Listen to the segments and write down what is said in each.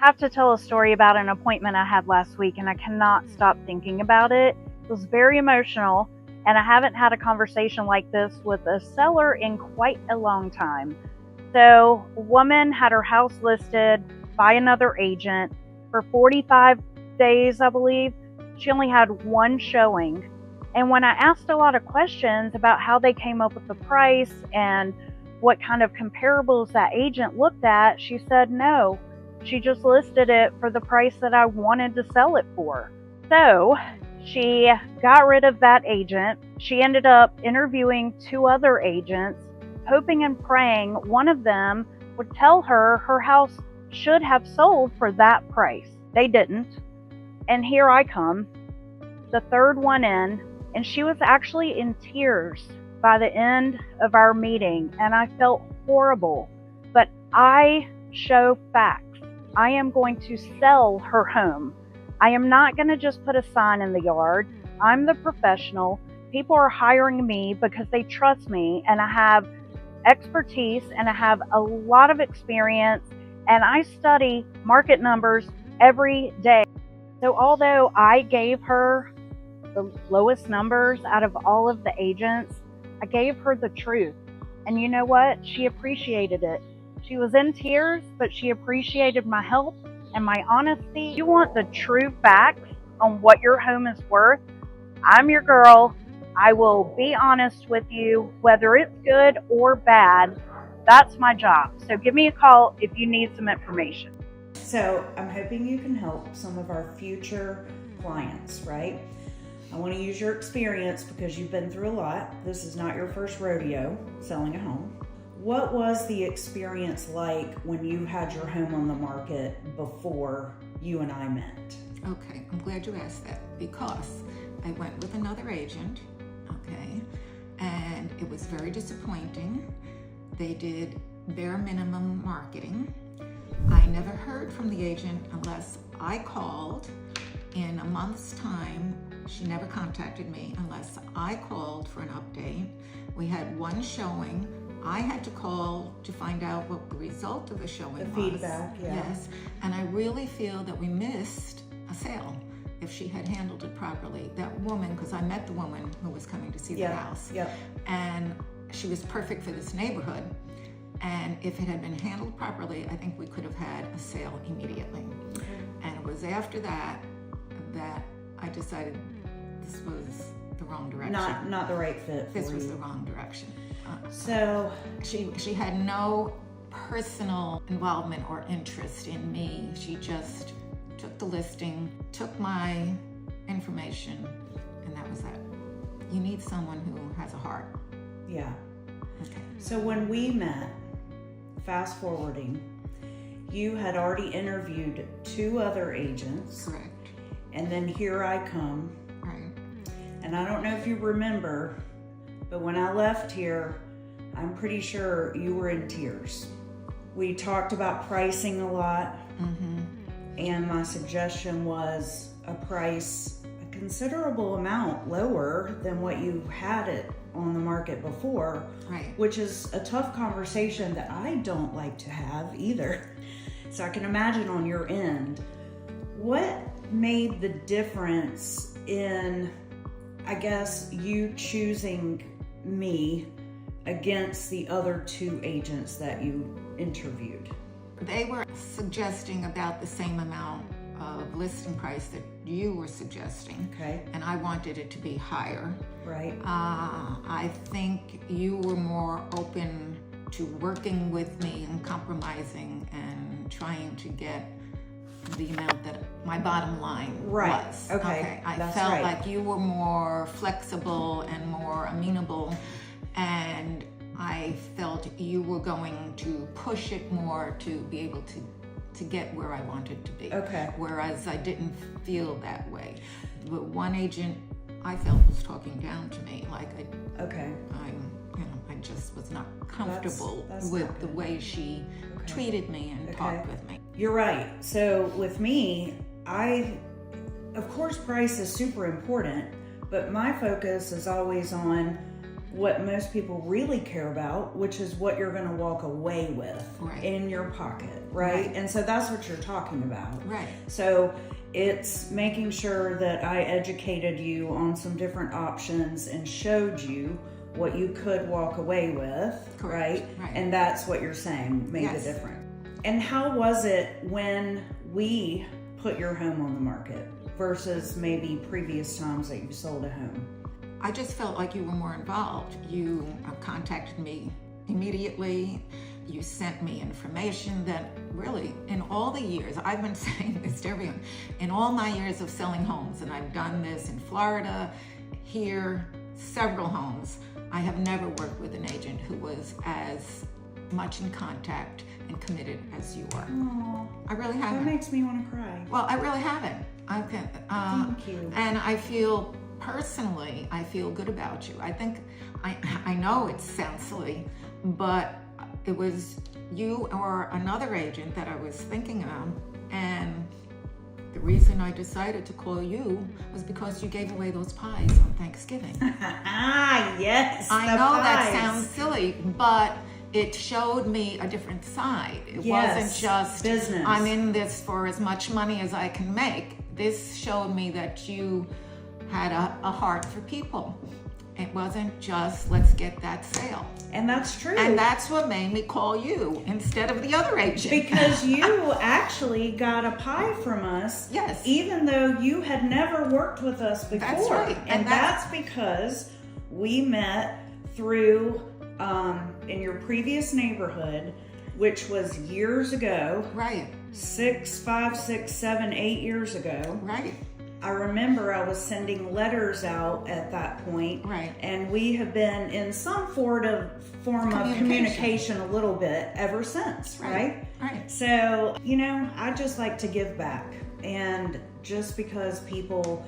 have to tell a story about an appointment I had last week, and I cannot stop thinking about it. It was very emotional, and I haven't had a conversation like this with a seller in quite a long time. So, a woman had her house listed by another agent for 45 days, I believe. She only had one showing. And when I asked a lot of questions about how they came up with the price and what kind of comparables that agent looked at, she said no. She just listed it for the price that I wanted to sell it for. So she got rid of that agent. She ended up interviewing 2 other agents, hoping and praying one of them would tell her her house should have sold for that price. They didn't. And here I come, the third one in, and she was actually in tears by the end of our meeting, and I felt horrible. But I show facts. I am going to sell her home. I am not going to just put a sign in the yard. I'm the professional. People are hiring me because they trust me, and I have expertise and I have a lot of experience, and I study market numbers every day. So although I gave her the lowest numbers out of all of the agents, I gave her the truth. And you know what? She appreciated it. She was in tears, but she appreciated my help and my honesty. You want the true facts on what your home is worth? I'm your girl. I will be honest with you, whether it's good or bad. That's my job. So give me a call if you need some information. So I'm hoping you can help some of our future clients, right? I want to use your experience because you've been through a lot. This is not your first rodeo selling a home. What was the experience like when you had your home on the market before you and I met? Okay, I'm glad you asked that because I went with another agent, okay, and it was very disappointing. They did bare minimum marketing. I never heard from the agent unless I called. In a month's time, she never contacted me unless I called for an update. We had one showing. I had to call to find out what the result of the showing was. The feedback, yeah. Yes, and I really feel that we missed a sale if she had handled it properly. That woman, because I met the woman who was coming to see the house, and she was perfect for this neighborhood. And if it had been handled properly, I think we could have had a sale immediately. And it was after that I decided this was the wrong direction. Not the right fit for you. This was the wrong direction. So she had no personal involvement or interest in me. She just took the listing, took my information, and that was that. You need someone who has a heart. Yeah. Okay. So when we met, fast forwarding, you had already interviewed 2 other agents. Correct. And then here I come. Right. And I don't know if you remember, but when I left here, I'm pretty sure you were in tears. We talked about pricing a lot. Mm-hmm. And my suggestion was a price a considerable amount lower than what you had it on the market before, right? Which is a tough conversation that I don't like to have either. So I can imagine on your end, what made the difference in, I guess, you choosing me against the other 2 agents that you interviewed? They were suggesting about the same amount of listing price that you were suggesting. Okay. And I wanted it to be higher. Right. I think you were more open to working with me and compromising and trying to get the amount that my bottom line was. Okay. I That's felt right. like you were more flexible and more amenable, and I felt you were going to push it more to be able to get where I wanted to be. Okay. Whereas I didn't feel that way. But one agent I felt was talking down to me, like I just was not comfortable That's with not the good. way she treated me and talked with me. You're right. So with me, of course, price is super important, but my focus is always on what most people really care about, which is what you're going to walk away with Right. in your pocket, right? And so that's what you're talking about. Right. So it's making sure that I educated you on some different options and showed you what you could walk away with, Correct. right? Right. And that's what you're saying made Yes. the difference. And how was it when we put your home on the market versus maybe previous times that you sold a home? I just felt like you were more involved. You contacted me immediately. You sent me information that really, in all the years, I've been saying this to everyone, in all my years of selling homes, and I've done this in Florida, here, several homes, I have never worked with an agent who was as much in contact and committed as you are. Oh, I really that haven't. makes me want to cry. Well, I really haven't. Thank you. And I feel, personally, I feel good about you. I think, I know it sounds silly, but it was you or another agent that I was thinking of, and the reason I decided to call you was because you gave away those pies on Thanksgiving. Yes. I the know that pies. sounds silly, but it showed me a different side. It wasn't Yes, just business. I'm in this for as much money as I can make. This showed me that you had a heart for people. It wasn't just let's get that sale. And that's true. And that's what made me call you instead of the other agent. Because you actually got a pie from us. Yes. Even though you had never worked with us before. That's right. And that's because we met through in your previous neighborhood, which was years ago. Right. 5, 6, 7, 8 years ago. Right. I remember I was sending letters out at that point. Right. And we have been in some form of communication a little bit ever since, right? Right. So, I just like to give back. And just because people,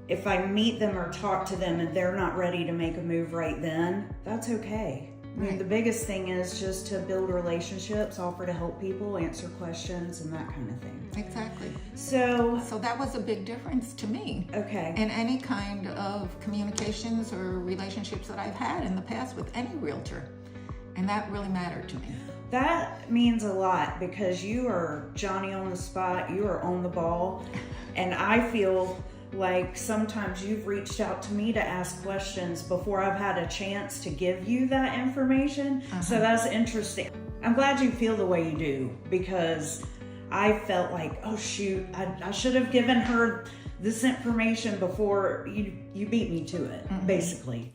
if I meet them or talk to them and they're not ready to make a move right then, that's okay. I mean, Right. the biggest thing is just to build relationships, offer to help people, answer questions, and that kind of thing. Exactly. So, So that was a big difference to me. okay. In any kind of communications or relationships that I've had in the past with any realtor. And that really mattered to me. That means a lot because you are Johnny on the spot, you are on the ball, and I feel like sometimes you've reached out to me to ask questions before I've had a chance to give you that information. So that's interesting. I'm glad you feel the way you do because I felt like, oh shoot, I should have given her this information before you beat me to it, basically.